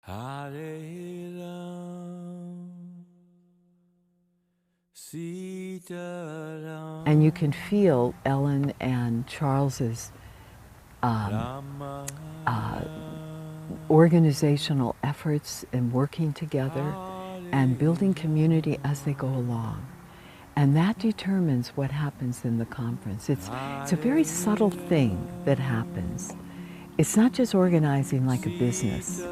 Hare Ram, Sita Ram. And you can feel Ellen and Charles's organizational efforts in working together and building community as they go along. And that determines what happens in the conference. It's a very subtle thing that happens. It's not just organizing like a business,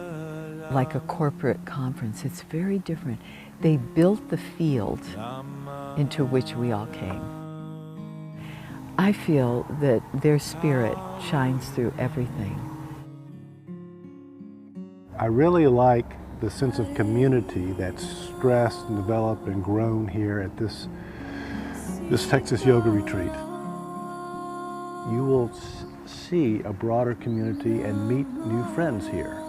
like a corporate conference. It's very different. They built the field into which we all came. I feel that their spirit shines through everything. I really like the sense of community that's stressed and developed and grown here at this Texas Yoga Retreat. You will see a broader community and meet new friends here.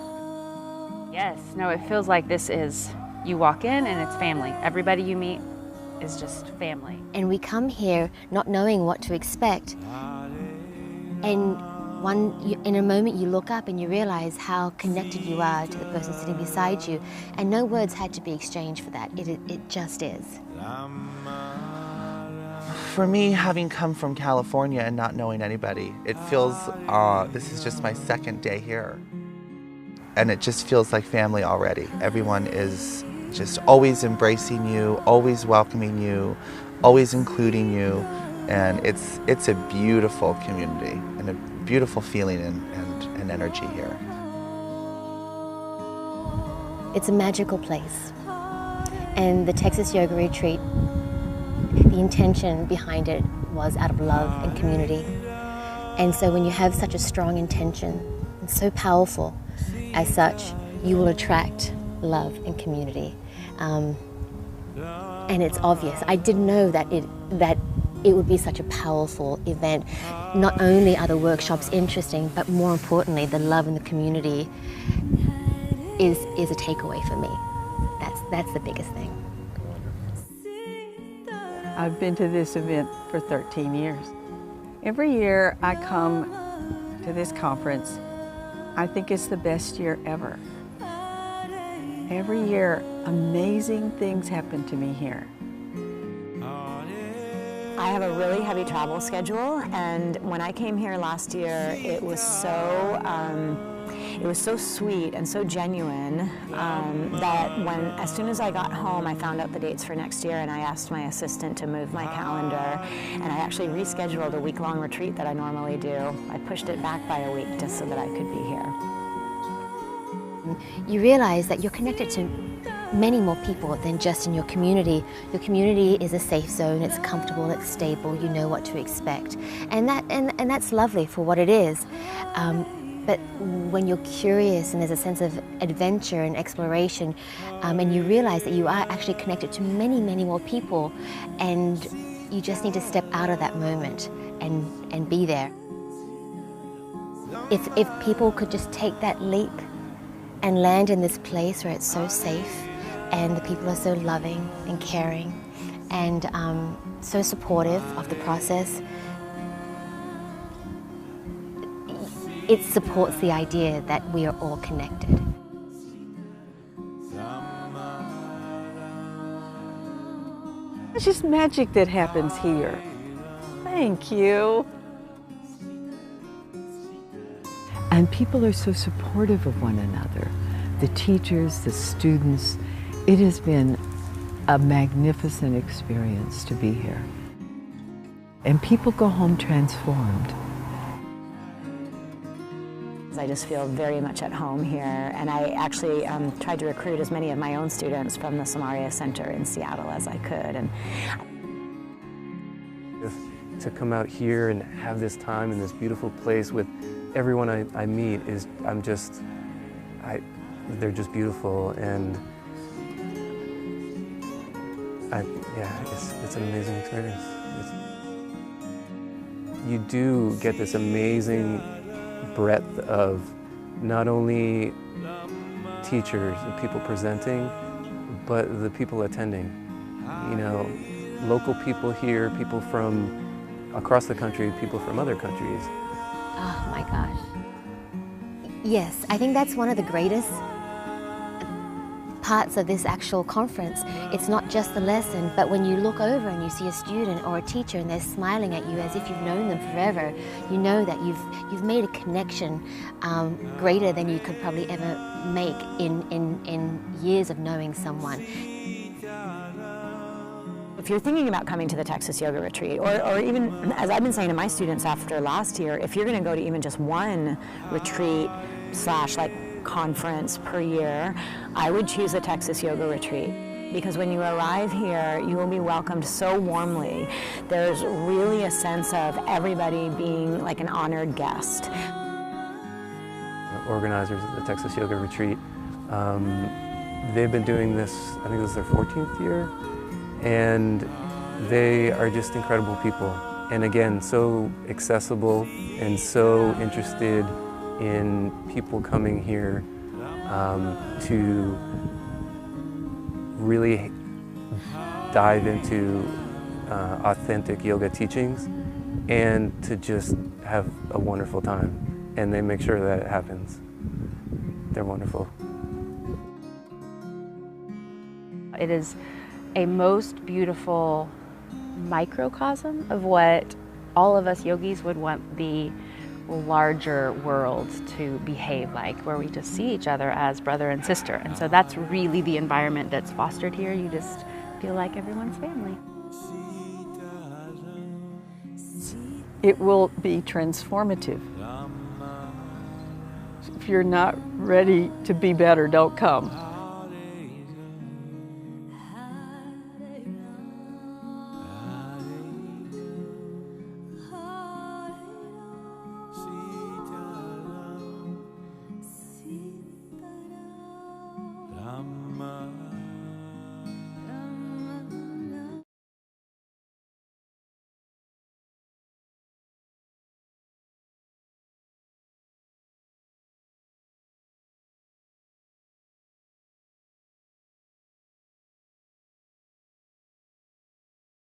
Yes, no, it feels like this is, you walk in and it's family. Everybody you meet is just family. And we come here not knowing what to expect. And in a moment you look up and you realize how connected you are to the person sitting beside you, and no words had to be exchanged for that. It just is. For me, having come from California and not knowing anybody, it feels, this is just my second day here. And it just feels like family already. Everyone is just always embracing you, always welcoming you, always including you. And it's a beautiful community and a beautiful feeling and energy here. It's a magical place. And the Texas Yoga Retreat, the intention behind it was out of love and community. And so when you have such a strong intention, and so powerful as such, you will attract love and community. And it's obvious. I didn't know that it would be such a powerful event. Not only are the workshops interesting, but more importantly, the love in the community is a takeaway for me. That's the biggest thing. I've been to this event for 13 years. Every year I come to this conference, I think it's the best year ever. Every year, amazing things happen to me here. I have a really heavy travel schedule, and when I came here last year, it was so sweet and so genuine that as soon as I got home, I found out the dates for next year, and I asked my assistant to move my calendar, and I actually rescheduled a week-long retreat that I normally do. I pushed it back by a week just so that I could be here. You realize that you're connected to many more people than just in your community. Your community is a safe zone, it's comfortable, it's stable, you know what to expect. And that's lovely for what it is. But when you're curious and there's a sense of adventure and exploration, and you realize that you are actually connected to many, many more people, and you just need to step out of that moment and be there. If people could just take that leap and land in this place where it's so safe, and the people are so loving and caring and so supportive of the process, it supports the idea that we are all connected. It's just magic that happens here. Thank you. And people are so supportive of one another. The teachers, the students. It has been a magnificent experience to be here. And people go home transformed. I just feel very much at home here, and I actually tried to recruit as many of my own students from the Samaria Center in Seattle as I could. And to come out here and have this time in this beautiful place with everyone I meet is, they're just beautiful, and it's an amazing experience. You do get this amazing breadth of not only teachers and people presenting, but the people attending. You know, local people here, people from across the country, people from other countries. Oh my gosh. Yes, I think that's one of the greatest parts of this actual conference, it's not just the lesson, but when you look over and you see a student or a teacher and they're smiling at you as if you've known them forever, you know that you've made a connection greater than you could probably ever make in years of knowing someone. If you're thinking about coming to the Texas Yoga Retreat, or even, as I've been saying to my students after last year, if you're going to go to even just one retreat / like conference per year, I would choose a Texas Yoga Retreat. Because when you arrive here, you will be welcomed so warmly. There's really a sense of everybody being like an honored guest. Organizers of the Texas Yoga Retreat, they've been doing this, I think this is their 14th year, and they are just incredible people. And again, so accessible and so interested in people coming here to really dive into authentic yoga teachings and to just have a wonderful time. And they make sure that it happens. They're wonderful. It is a most beautiful microcosm of what all of us yogis would want the larger world to behave like, where we just see each other as brother and sister. And so that's really the environment that's fostered here. You just feel like everyone's family. It will be transformative. If you're not ready to be better, don't come.